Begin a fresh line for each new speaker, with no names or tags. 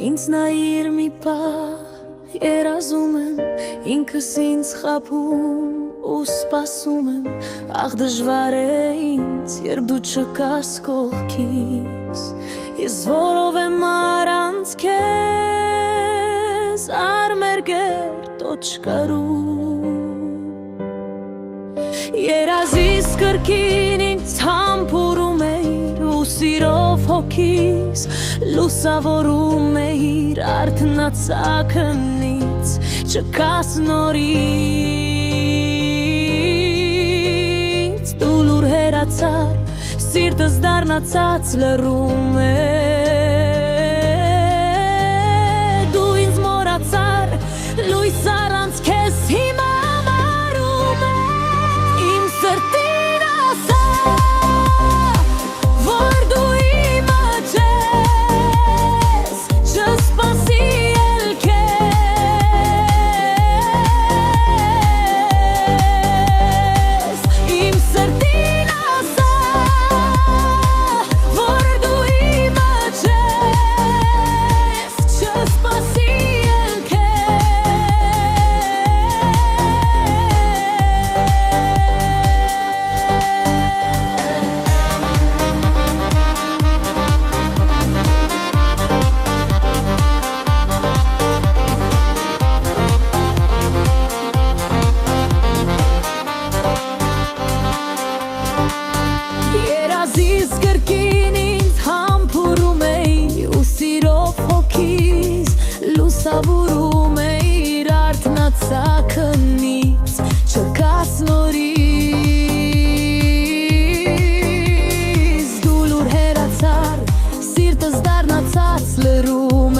Ինձ նայիր մի պահ, երազում եմ, ինքս ինձ խաբում ու սպասում եմ, ախ դժվար է ինձ, երբ դու չկաս կողքիս, ես որով եմ առանց քեզ, արմերգեր տոչկարու, երազիս կրկին ինձ համբուրում էիր ու սիրով հոգիս, լուսավորում էիր արթնացակնից, չկաս նորից, դու լուր հեռացար, սիրտս դառնացած լռում է, դու ինձ մոռացար, լույս առանց քեզ հիմա մարում է, իմ սրտին ասա, որ դու իմը չես, չսպասի էլ քեզ, իմ սրտին ասա, որ դու իմը չես, չսպասի էլ երազիս կրկին ինձ համբուրում էի ու սիրով հոգիս, լուսավորում էիր արթնացակնից, չկաս նորից, դու լուր հեռացար, սիրտս դառնացած լռում